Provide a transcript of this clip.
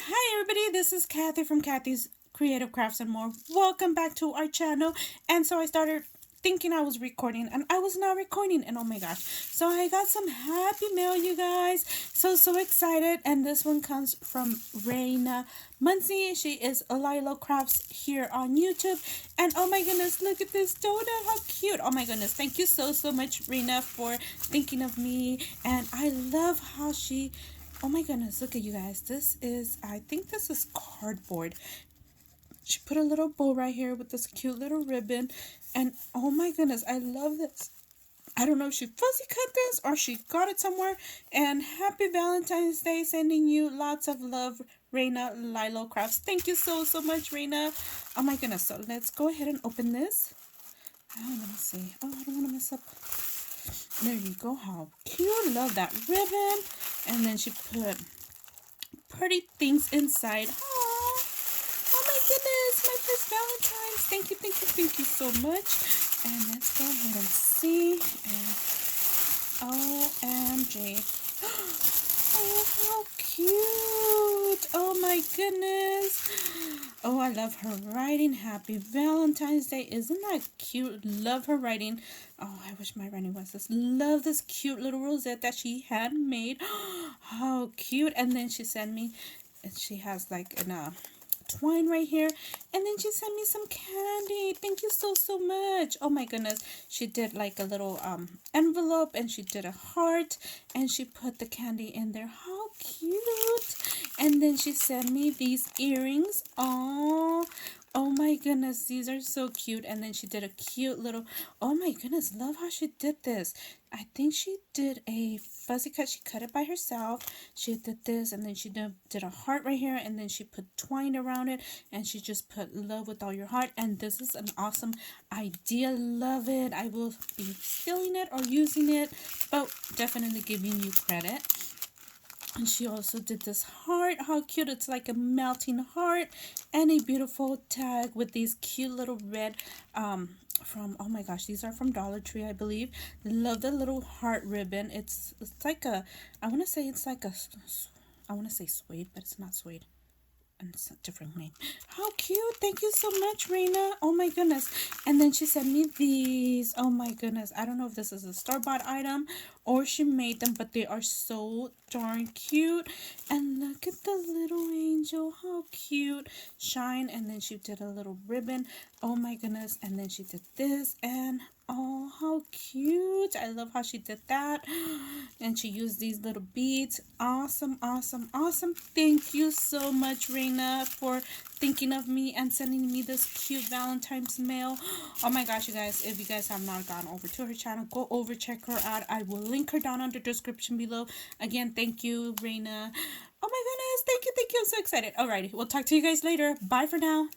Hi everybody, this is Kathy from Kathy's Creative Crafts and More. Welcome back to our channel. And so I started thinking I was recording and I was not recording, and oh my gosh. So I got some happy mail, you guys. So excited. And this one comes from Raina Muncie. She is Lilo Crafts here on YouTube. And oh my goodness, look at this donut. How cute. Oh my goodness. Thank you so much, Raina, for thinking of me. And I love how she, oh my goodness, look at you guys. This is, I think this is cardboard. She put a little bow right here with this cute little ribbon. And oh my goodness, I love this. I don't know if she fussy cut this or she got it somewhere. And happy Valentine's Day. Sending you lots of love, Raina Lilo Crafts. Thank you so much, Raina. Oh my goodness. So let's go ahead and open this. Oh, let me see. Oh, I don't want to mess up. There you go. How cute. Love that ribbon. And then she put pretty things inside. Oh my goodness, my first Valentine's. Thank you so much. And let's go ahead and see. And OMG. Oh, how cute. Oh my goodness. Oh, I love her writing. Happy Valentine's Day. Isn't that cute? Love her writing. Oh, I wish my writing was this. Love this cute little rosette that she had made. How cute. And then she sent me, she has like an twine right here, and then she sent me some candy. Thank you so much. Oh my goodness, she did like a little envelope, and she did a heart, and she put the candy in there. How cute. And then she sent me these earrings. Oh my goodness, these are so cute. And then she did a cute little, oh my goodness, love how she did this. I think she did a fuzzy cut. She cut it by herself. She did this, and then she did a heart right here, and then she put twine around it, and she just put love with all your heart. And this is an awesome idea. Love it. I will be stealing it or using it, but definitely giving you credit. And she also did this heart. How cute. It's like a melting heart, and a beautiful tag with these cute little red from, oh my gosh, these are from Dollar Tree, I believe. Love the little heart ribbon. It's like a, I want to say it's like a, I want to say suede, but it's not suede. And it's a different name. How cute. Thank you so much, Raina. Oh my goodness. And then she sent me these. Oh my goodness. I don't know if this is a store-bought item or she made them, but they are so darn cute. And look at the little angel. How cute. Shine. And then she did a little ribbon. Oh my goodness. And then she did this. And oh, how cute. I love how she did that. And she used these little beads. Awesome. Thank you so much, Raina, for thinking of me and sending me this cute Valentine's mail. Oh my gosh, you guys, if you guys have not gone over to her channel, go over, check her out. I will link her down under the description below. Again, thank you, Raina. Oh my goodness, thank you. I'm so excited. Alrighty, we'll talk to you guys later. Bye for now.